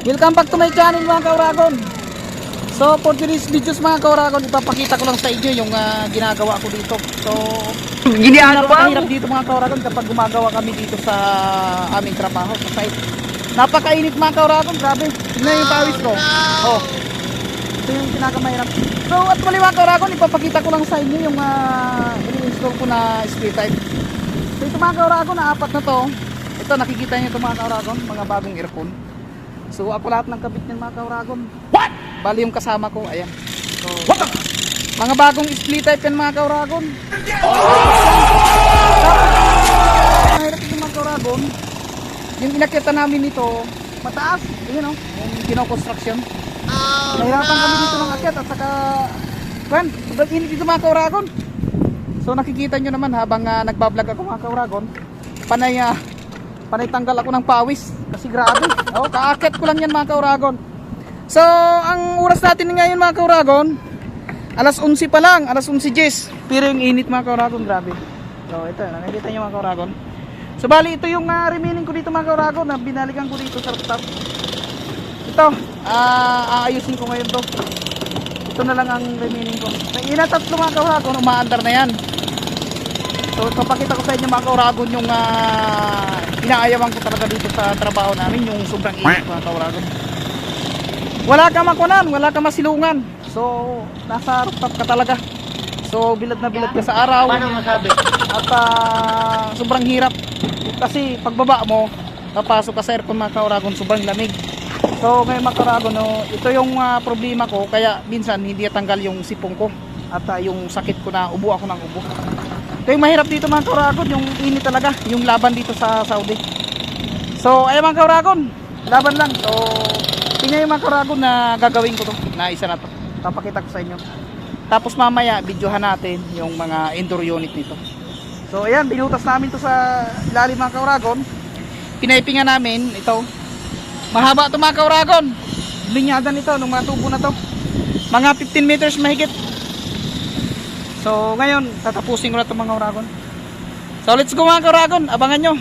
Welcome back to my channel mga kauragon. So for today's videos mga kauragon, ipapakita ko lang sa inyo yung ginagawa ko dito. So napakahirap dito mga kauragon kapag gumagawa kami dito sa aming trabaho sa site. Napakainit mga kauragon, grabe. Tingnan yung pawis ko. Oh. Ito yung pinakamahirap. So at muli mga kauragon, ipapakita ko lang sa inyo yung ini-install ko na split type. So ito mga kauragon, na apat na to. Ito nakikita niyo ito mga kauragon, mga bagong earphone. So ako lahat ng kabit niyan mga kauragon. What? Bali yung kasama ko, ayan. So, what the? Mga bagong split type yan mga kauragon. Mahirap yung mga kauragon. Yung inakyatan namin nito, mataas. Ayan o, yung kino-construction. Nahirapan kami dito ng akyat at saka init dito mga kauragon. So nakikita nyo naman habang nagbablog ako mga kauragon, panay tanggal ako ng pawis kasi grabe. Oh, kaakyat ko lang yan mga kauragon. So ang oras natin ngayon mga kauragon, alas 11 pa lang, alas 11:10. Pero yung init mga kauragon, grabe. So ito, nakikita nyo mga kauragon. So bali ito yung remaining ko dito mga kauragon na binalikan ko dito sa rooftop. Ito, aayusin ko ngayon to. Ito na lang ang remaining ko. Sa tatlo mga kauragon, umaandar na yan. So papakita ko sa inyo mga kauragon yung inaayawan ko talaga dito sa trabaho namin, yung sobrang init mga kauragon. Wala ka makunan, wala ka masilungan. So nasa rooftop ka talaga. So bilad na bilad ka sa araw. Paano masabi? At sobrang hirap. Kasi pagbaba mo, papasok ka sa aircon mga kauragon, sobrang lamig. So ngayon mga kauragon, ito yung problema ko, kaya minsan hindi tanggal yung sipong ko. At yung sakit ko na ubo ako ng ubo. Ito yung mahirap dito mga kauragon, yung init talaga, yung laban dito sa Saudi. So ayun mga kauragon, laban lang. So tingnan yung mga kauragon na gagawin ko to, na isa na to, papakita ko sa inyo. Tapos mamaya videohan natin yung mga indoor unit nito. So ayan, binutas namin to sa ilalim mga kauragon. Pinaipingan namin ito. Mahaba to mga kauragon, linyagan ito ng mga tubo na to, mga 15 meters mahigit. So ngayon tatapusin ko na ito mga kauragon. So let's go mga kauragon, abangan nyo.